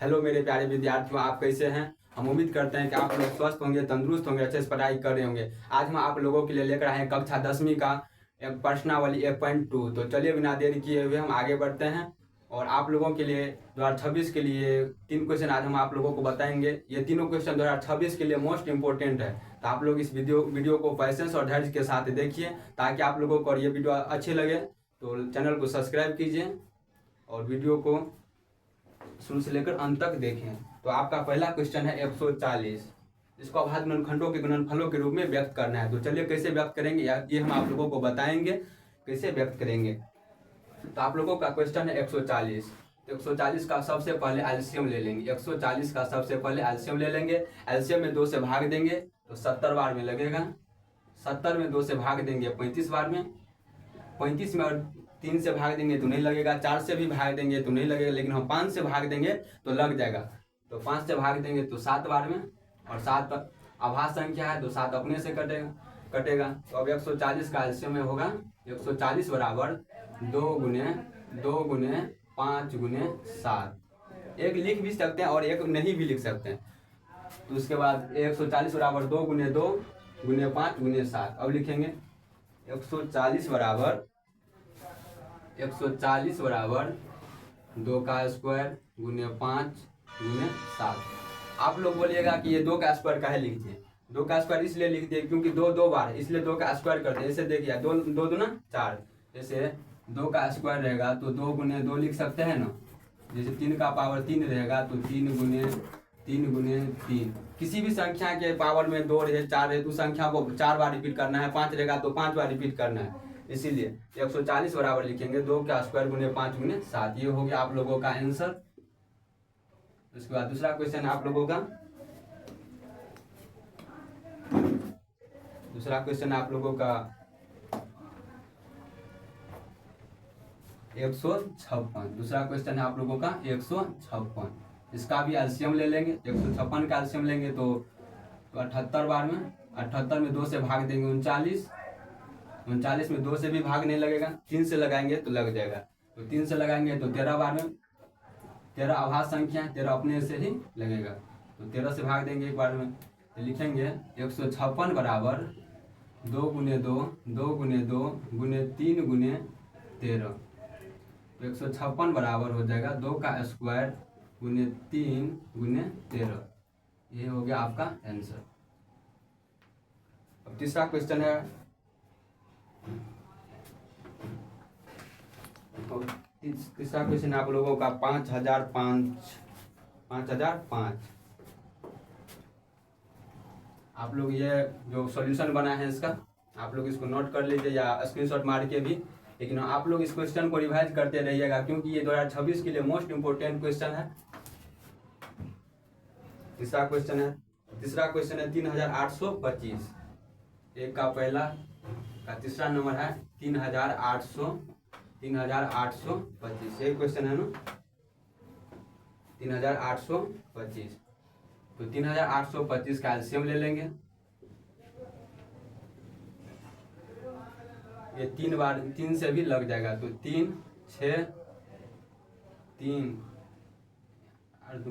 Hello मेरे प्यारे विद्यार्थियों, आप कैसे हैं। हम उम्मीद करते हैं कि आप लोग स्वस्थ होंगे, तंदुरुस्त होंगे, अच्छे से पढ़ाई कर रहे होंगे। आज हम आप लोगों के लिए लेकर आए हैं कक्षा 10वीं का एक प्रश्नावली 1.2। तो चलिए बिना देरी किए हुए हम आगे बढ़ते हैं और आप लोगों के लिए 2026 के लिए 3 क्वेश्चन आज हम आप लोगों को बताएंगे। ये तीनों क्वेश्चन 2026 के लिए मोस्ट इंपॉर्टेंट है। तो आप लोग इस वीडियो को पैसेंस और धैर्य के साथ देखिए ताकि आप लोगों को ये वीडियो अच्छे लगे तो चैनल को सब्सक्राइब कीजिए और वीडियो को शुरू से लेकर अंत तक देखें। तो आपका पहला क्वेश्चन है 140, इसको अभाज्य गुणनखंडों के गुणनफलों के रूप में व्यक्त करना है। तो चलिए कैसे व्यक्त करेंगे ये हम आप लोगों को बताएंगे कैसे व्यक्त करेंगे। तो आप लोगों का क्वेश्चन है 140। तो 140 का सबसे पहले एलसीएम ले लेंगे। 140 का सबसे पहले एलसीएम ले लेंगे। एलसीएम में 2 से भाग देंगे तो 70 बार में लगेगा। 70 में 2 से भाग देंगे 35 बार में। 35 में और 3 से भाग देंगे तो नहीं लगेगा। 4 से भी भाग देंगे तो नहीं लगेगा, लेकिन हम 5 से भाग देंगे तो लग जाएगा। तो 5 से भाग देंगे तो 7 बार में, और 7 अभाज्य संख्या है तो 7 अपने से कटेगा। तो अब 140 का एलसीएम में होगा 140 बराबर 2 गुने 5 गुने 7। एक लिख भी सकते हैं और एक नहीं भी लिख सकते हैं। तो उसके बाद 140 बराबर 2 गुने 5 गुने 7। अब लिखेंगे 140 बराबर 2 का स्क्वायर गुने 5 गुने 7। आप लोग बोलिएगा कि ये 2 का स्क्वायर काहे लिख दिए। 2 का स्क्वायर इसलिए लिख दिए क्योंकि 2 बार, इसलिए 2 का स्क्वायर करते हैं। ऐसे देखिए 2 दूना 4, जैसे 2 का स्क्वायर रहेगा तो 2 गुने 2 लिख सकते हैं ना। जैसे 3 का पावर 3 रहेगा तो 3 गुने 3। किसी भी संख्या के पावर में 2 रहे 4 रहे तो संख्या को 4 बार रिपीट करना है। 5 रहेगा तो 5 बार रिपीट करना है। इसीलिए 140 बराबर लिखेंगे 2 का स्क्वायर गुने 5 गुने 7। ये हो गया आप लोगों का आंसर। उसके बाद दूसरा क्वेश्चन है आप लोगों का। दूसरा क्वेश्चन आप लोगों का 156। दूसरा क्वेश्चन है आप लोगों का 156। इसका भी एलसीएम ले लेंगे। 156 का एलसीएम लेंगे तो 78 बार में। 78 में 2 से भाग देंगे 39। 39 में 2 से भी भाग नहीं लगेगा, 3 से लगाएंगे तो लग जाएगा। तो 3 से लगाएंगे तो 13 बार में। 13 अभाज्य संख्या है, 13 अपने से ही लगेगा तो 13 से भाग देंगे एक बार में। तो लिखेंगे 156 बराबर 2 गुने 2 गुने 3 गुने 13। तो 156 बराबर हो जाएगा 2 का स्क्वायर गुने 3 गुने 13। ये हो गया आपका आंसर। अब तीसरा क्वेश्चन है। तीसरा क्वेश्चन आप लोगों का 5005। आप लोग ये जो सॉल्यूशन बना है इसका आप लोग इसको नोट कर लीजिए या स्क्रीनशॉट मार के भी। लेकिन आप लोग इस क्वेश्चन को रिवाइज करते रहिएगा क्योंकि ये 2026 के लिए मोस्ट इंपोर्टेंट क्वेश्चन है। तीसरा क्वेश्चन है 3825। एक का पहला का तीसरा नंबर है 3825। एक क्वेश्चन है ना 3825। तो 3825 का एलसीएम ले लेंगे। ये 3 बार 3 से भी लग जाएगा तो 3 6 3 और 2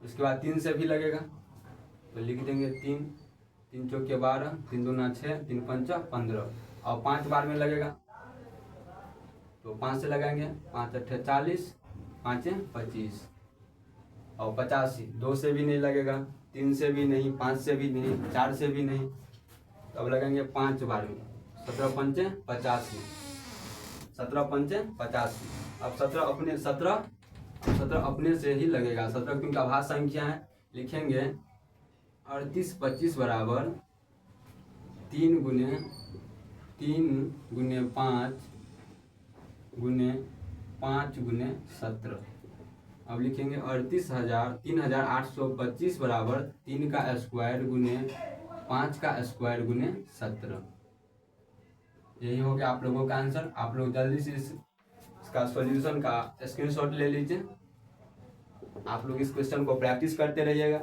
उसके बाद 3 से भी लगेगा तो लिख देंगे 3 3 चौके 12 3 दूना 6 3 पंचा 15। और 5 बार में लगेगा तो 5 से लगाएंगे 5 अट्ठे 40 5 25 और 85। 2 से भी नहीं लगेगा, 3 से भी नहीं, 5 से भी नहीं, 4 से भी नहीं। तो अब लगाएंगे 5 बार में 17 पंचे 85। 17 पंचे 85। अब 17 अपने से ही लगेगा। 17 क्योंकि अभाज्य संख्या है। लिखेंगे 38 25 बराबर 3 गुने 5 गुने 17। अब लिखेंगे 38,825 बराबर 3 का स्क्वायर गुने 5 का स्क्वायर गुने 17। यही हो गया आप लोगों का आंसर। आप लोग जल्दी से इसका सॉल्यूशन का स्क्रीनशॉट ले लीजिए। आप लोग इस क्वेश्चन को प्रैक्टिस करते रहिएगा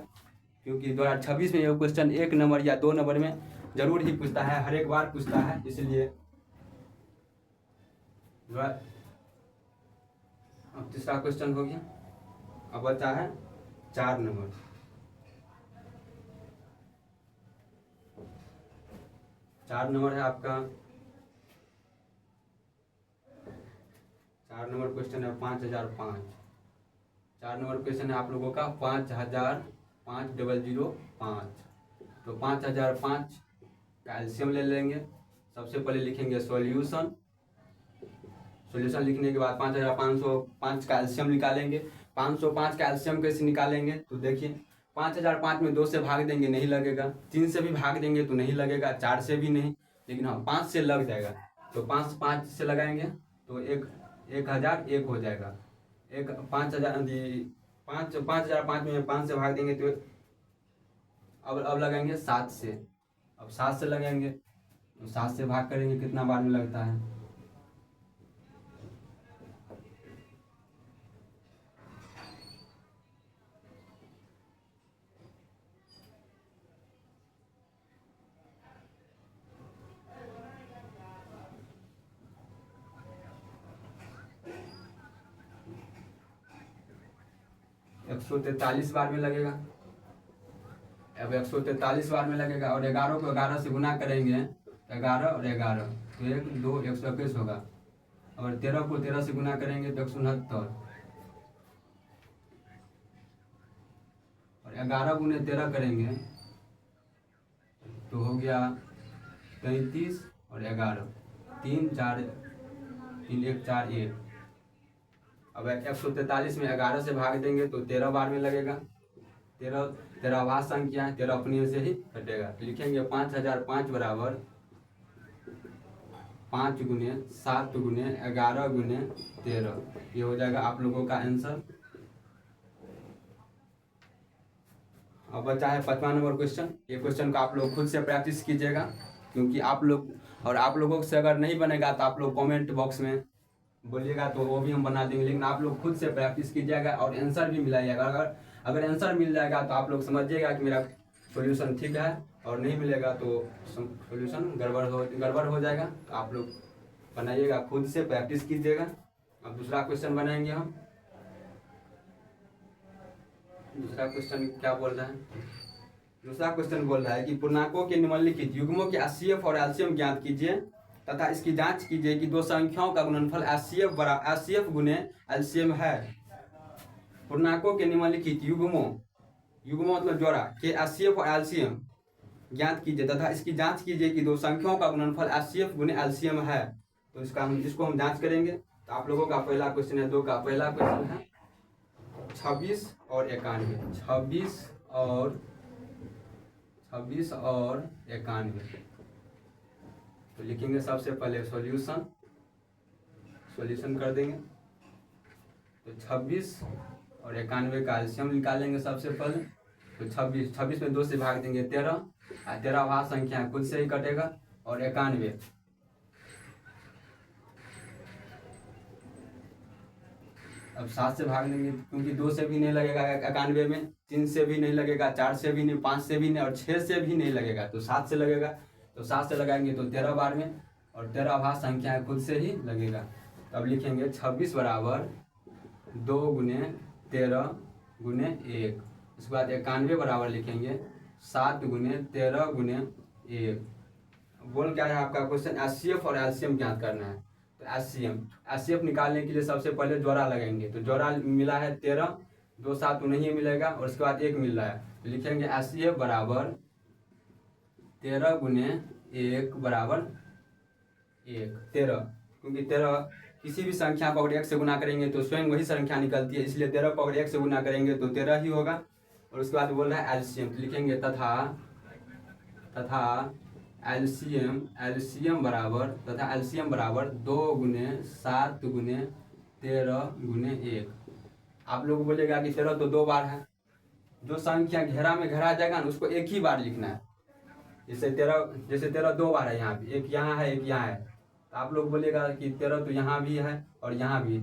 क्योंकि 2026 में ये क्वेश्चन 1 नंबर या 2 नंबर में जरूर ही पूछता है, हर एक बार पूछता है। इसलिए अब तीसरा क्वेश्चन हो गया। अब बचा है 4 नंबर। 4 नंबर है आपका, 4 नंबर क्वेश्चन है 5005। 4 नंबर क्वेश्चन है आप लोगों का 5005। तो 5005 का एलसीएम ले लेंगे। सबसे पहले लिखेंगे सॉल्यूशन। सॉल्यूशन लिखने के बाद 5505 का एलसीएम निकालेंगे। 505 का एलसीएम कैसे निकालेंगे तो देखिए, 5005 में 2 से भाग देंगे नहीं लगेगा, 3 से भी भाग देंगे तो नहीं लगेगा, 4 से भी नहीं, लेकिन हाँ 5 से लग जाएगा। तो 5 से लगाएंगे तो 1001 हो जाएगा। 5005 में 5 से भाग देंगे तो अब लगाएंगे 7 से। अब 7 से लगाएंगे तो 7 से भाग करेंगे कितना बार में लगता है, एक 143 बार में लगेगा। अब 143 बार में लगेगा और 11 को 11 से गुना करेंगे, 11 और 11 तो 1 2 121 होगा। और 13 को 13 से गुना करेंगे तो 169, और 11 गुने 13 करेंगे तो हो गया 33 और 11 3 4 3 1 4 1। अब 143 में 11 से भाग देंगे तो 13 बार में लगेगा। 13 अभाज्य संख्या है, 13 अपने से ही कटेगा। तो लिखेंगे 5005 बराबर 5 गुने 7 गुने 11 गुने 13। ये हो जाएगा आप लोगों का आंसर। अब बचा है 55 नंबर क्वेश्चन। ये क्वेश्चन को आप लोग खुद से प्रैक्टिस कीजिएगा, क्योंकि आप लोगों से अगर नहीं बनेगा तो आप लोग कमेंट बॉक्स में बोलिएगा तो वो भी हम बना देंगे, लेकिन आप लोग खुद से प्रैक्टिस कीजिएगा और आंसर भी मिलाइएगा। अगर आंसर मिल जाएगा तो आप लोग समझिएगा कि मेरा सॉल्यूशन ठीक है, और नहीं मिलेगा तो सॉल्यूशन गड़बड़ हो जाएगा। तो आप लोग बनाइएगा, खुद से प्रैक्टिस कीजिएगा। अब दूसरा क्वेश्चन बनाएंगे हम। दूसरा क्वेश्चन क्या बोल रहा है? दूसरा क्वेश्चन बोल रहा है कि पूर्णांकों के निम्नलिखित युग्मों के HCF और एलसीएम ज्ञात कीजिए तथा इसकी जांच कीजिए कि दो संख्याओं का गुणनफल HCF गुने एलसीएम है। पूर्णांकों के निम्नलिखित युग्मों मतलब जोड़ा के HCF और एलसीएम ज्ञात कीजिए तथा इसकी जांच कीजिए कि दो संख्याओं का गुणनफल HCF गुने एलसीएम है। तो इसको हम जांच करेंगे। तो आप लोगों का पहला क्वेश्चन है 2 का पहला क्वेश्चन है 26 और 91। 26 और 91। तो लिखेंगे सबसे पहले सॉल्यूशन कर देंगे। तो 26 और 91 का एलसीएम निकालेंगे सबसे पहले। तो 26 में 2 से भाग देंगे 13, 13 अभाज्य संख्या खुद से ही कटेगा, और 91 अब 7 से भाग देंगे, क्योंकि 2 से भी नहीं लगेगा 91 में, 3 से भी नहीं लगेगा, 4 से भी नहीं, 5 से भी नहीं, और 6 से भी नहीं लगेगा, तो 7 से लगेगा। तो 7 से लगाएंगे तो 13 बार में, और 13 अभाज्य संख्या है खुद से ही लगेगा। तो अब लिखेंगे 26 बराबर 2 गुने 13 गुने 1। उसके बाद 91 बराबर लिखेंगे 7 गुने 13 गुने 1। बोल क्या है आपका क्वेश्चन? HCF और एलसीएम ज्ञात करना है। तो HCF निकालने के लिए सबसे पहले जोड़ा लगाएंगे। तो जोड़ा मिला है 13, 2 7 तो नहीं मिलेगा, और उसके बाद 1 मिल रहा है। तो लिखेंगे HCF बराबर 13 गुने 1 बराबर 1। 13, क्योंकि 13 किसी भी संख्या को अगर 1 से गुना करेंगे तो स्वयं वही संख्या निकलती है, इसलिए 13 को अगर 1 से गुना करेंगे तो 13 ही होगा। और उसके बाद बोल रहा है एलसीएम। तो लिखेंगे तथा एलसीएम बराबर 2 गुने 7 गुने 13 गुने 1। आप लोग बोलेगा कि 13 तो 2 बार है। जो संख्या घेरा में घेरा जाएगा ना, उसको एक ही बार लिखना है। जैसे 13 2 बार है, यहाँ पे एक यहाँ है, एक यहाँ है। तो आप लोग बोलेगा कि 13 तो यहाँ भी है और यहाँ भी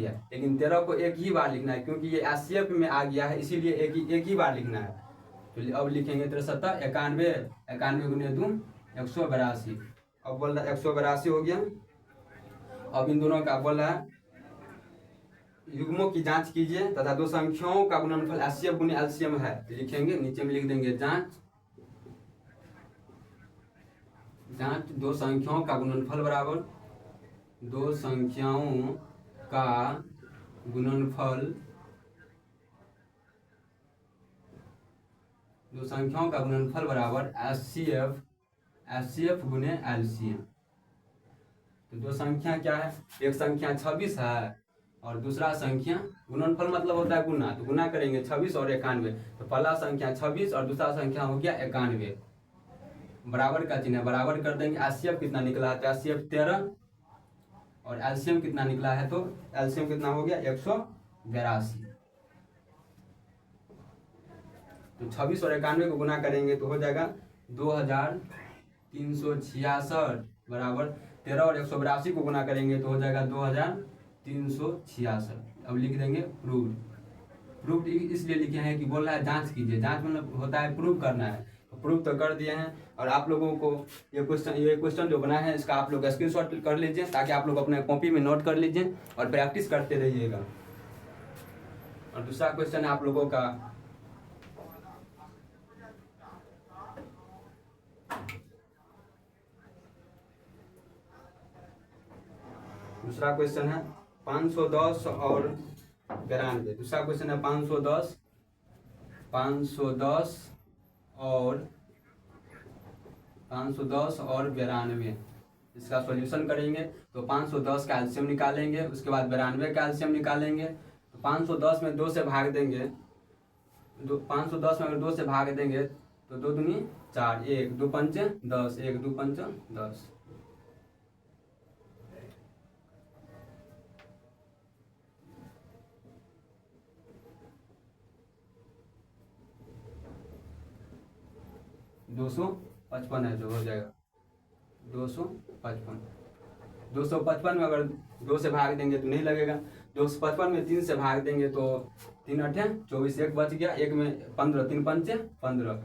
है, लेकिन 13 को एक ही बार लिखना है, क्योंकि ये HCF में आ गया है, इसीलिए एक ही बार लिखना है। तो अब लिखेंगे 73 91 गुने 2 182। अब बोल रहा है 182 हो गया। अब इन दोनों का बोल रहा है युग्मों की जांच कीजिए तथा दो संख्याओं का गुणनफल एचसीएफ गुने एलसीएम है, तो लिखेंगे नीचे में लिख देंगे जांच दो संख्याओं का गुणनफल बराबर दो संख्याओं का गुणनफल बराबर एचसीएफ गुने एलसीएम। तो दो संख्या क्या है, एक संख्या 26 है और दूसरा संख्या गुणनफल मतलब होता है गुना, तो गुना करेंगे 26 और 91, तो पहला संख्या 26 और दूसरा संख्या हो गया 91, बराबर का चिन्ह है, बराबर कर देंगे। एचसीएफ कितना निकला है, तो एचसीएफ 13 और एलसीएम कितना निकला है, तो एलसीएम कितना हो गया 182। तो 26 और 91 को गुना करेंगे तो हो जाएगा 2366 बराबर 13 और 182 को गुना करेंगे तो हो जाएगा 2366। अब लिख देंगे प्रूफ इसलिए लिखे हैं कि बोल रहा है जांच कीजिए, जांच मतलब होता है प्रूफ करना है, तो प्रूफ तो कर दिए हैं। और आप लोगों को ये क्वेश्चन जो बना है इसका आप लोग स्क्रीनशॉट कर लीजिए ताकि आप लोग अपने कॉपी में नोट कर लीजिए और प्रैक्टिस करते रहिएगा। और दूसरा क्वेश्चन है आप लोगों का दूसरा क्वेश्चन है 510 और 92। दूसरा क्वेश्चन है 510 और 92। इसका सॉल्यूशन करेंगे तो 510 का एलसीएम निकालेंगे, उसके बाद 92 का एलसीएम निकालेंगे। तो 510 में 2 से भाग देंगे, 510 में अगर 2 से भाग देंगे तो 2 दूनी 4, 1 2 पंचे 10, 1 2 पंचे 10। दो सौ 55 है जो हो जाएगा 255 में अगर 2 से भाग देंगे तो नहीं लगेगा। 255 में 3 से भाग देंगे तो 3 8 24, 1 बच गया, 1 में 15, 3 पंचे 15।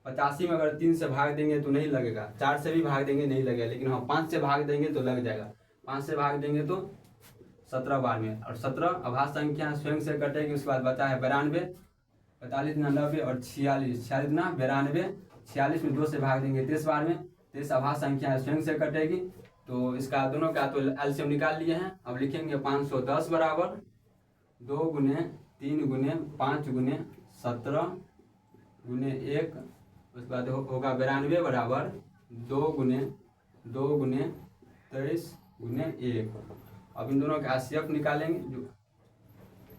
85 में अगर 3 से भाग देंगे तो नहीं लगेगा, 4 से भी भाग देंगे नहीं लगेगा, लेकिन हाँ 5 से भाग देंगे तो लग जाएगा। 5 से भाग देंगे तो 17 बार में, और 17 अभाज्य संख्या स्वयं से कटेगी। उसके बाद बचा है 92, 45 ना 90 और 46, 46 ना 92, 46 में 2 से भाग देंगे 23 बार में, 23 अभाज्य संख्या स्वयं से कटेगी। तो इसका दोनों का तो एलसीएम निकाल लिए हैं। अब लिखेंगे 510 बराबर 2 गुने 3 गुने 5 गुने 17 गुने 1, उसके बाद होगा 92 बराबर 2 गुने 23 गुने 1। अब इन दोनों का एचसीएफ निकालेंगे।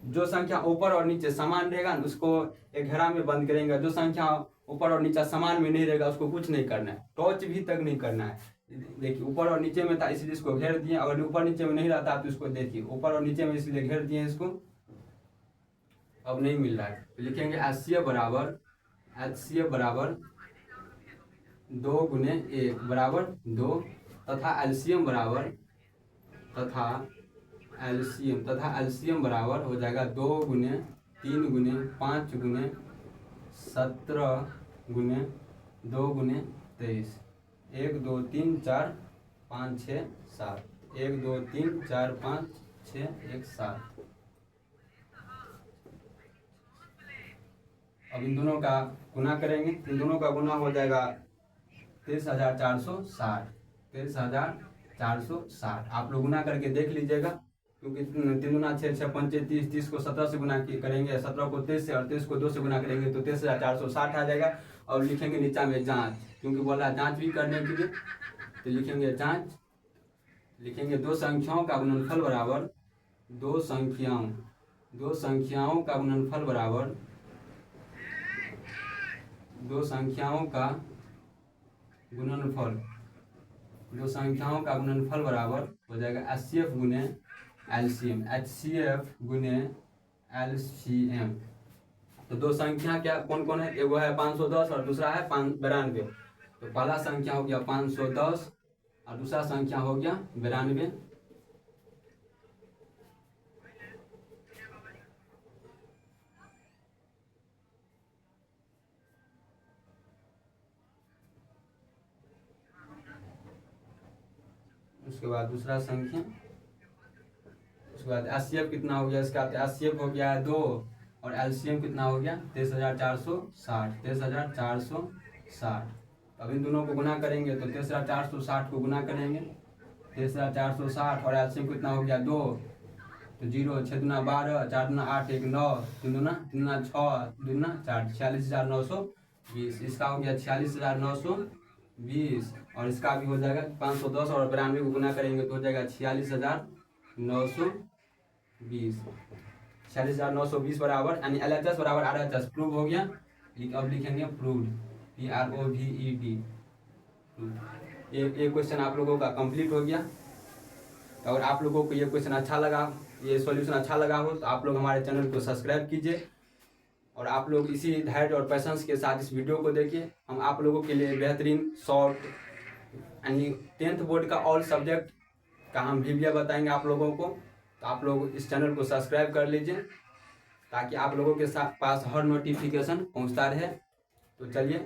जो संख्या ऊपर और नीचे समान रहेगा उसको एक घेरा में बंद करेंगे, जो संख्या ऊपर और नीचे समान में नहीं रहेगा उसको कुछ नहीं करना है, टच भी तक नहीं करना है। देखिए ऊपर और नीचे में था इसलिए इसको घेर दिए, अगर ऊपर नीचे में नहीं रहता तो इसको देखिए ऊपर और नीचे में इसलिए घेर दिए इसको, अब नहीं मिल रहा है। तो लिखेंगे एचसीएफ बराबर 2 गुने 1 बराबर 2 तथा एलसीएम बराबर हो जाएगा 2 गुने 3 गुने 5 गुने 17 गुने 2 गुने 23, 1 2 3 4 5 6 7, 1 2 3 4 5 6 1 7। अब इन दोनों का गुना करेंगे, इन दोनों का गुना हो जाएगा 23,460, 23,460। आप लोग गुना करके देख लीजिएगा, क्योंकि 3 दूना 6 6 पंचे 30, 30 को 17 से गुना करेंगे, 17 को 23 से और 23 को 2 से गुना करेंगे तो 23,460 आ जाएगा। और लिखेंगे नीचा में जांच, क्योंकि बोला जांच भी करने के लिए, तो लिखेंगे जांच, लिखेंगे दो संख्याओं का गुणनफल बराबर दो संख्याओं का गुणनफल बराबर दो संख्याओं का गुणनफल बराबर हो जाएगा एचसीएफ गुने एलसीएम, एचसीएफ गुने एलसीएम। तो दो संख्या क्या कौन कौन है, एगो है 510 और दूसरा है 92। तो पहला संख्या हो गया 510 और दूसरा संख्या हो गया 92। उसके बाद दूसरा संख्या, उसके उसके बाद HCF कितना हो गया इसका, HCF हो गया है 2 और LCM कितना हो गया 23,460, 23,460। अब इन दोनों को गुना करेंगे तो 23,460 को गुना करेंगे 23,460 और LCM कितना हो गया 2, तो 0, 6 दूना 12, 4 दूना 8, 1 9, 3 दूना 6, 2 दूना 4, 46,920। इसका हो गया 46,920 और इसका भी हो जाएगा 510 और 92 को गुना करेंगे तो हो जाएगा 46,920। 46,920 बराबर यानी LHS बराबर RHS प्रूव हो गया। अब लिखेंगे प्रूव्ड, PROVED। ये क्वेश्चन आप लोगों का कंप्लीट हो गया। तो अगर आप लोगों को ये क्वेश्चन अच्छा लगा, ये सॉल्यूशन अच्छा लगा हो तो आप लोग हमारे चैनल को सब्सक्राइब कीजिए और आप लोग इसी धैर्य और पैशंस के साथ इस वीडियो को देखिए। हम आप लोगों के लिए बेहतरीन शॉर्ट यानी 10th बोर्ड का ऑल सब्जेक्ट का हम वीडियो बताएंगे आप लोगों को। तो आप लोग इस चैनल को सब्सक्राइब कर लीजिए ताकि आप लोगों के पास हर नोटिफिकेशन पहुंचता रहे। तो चलिए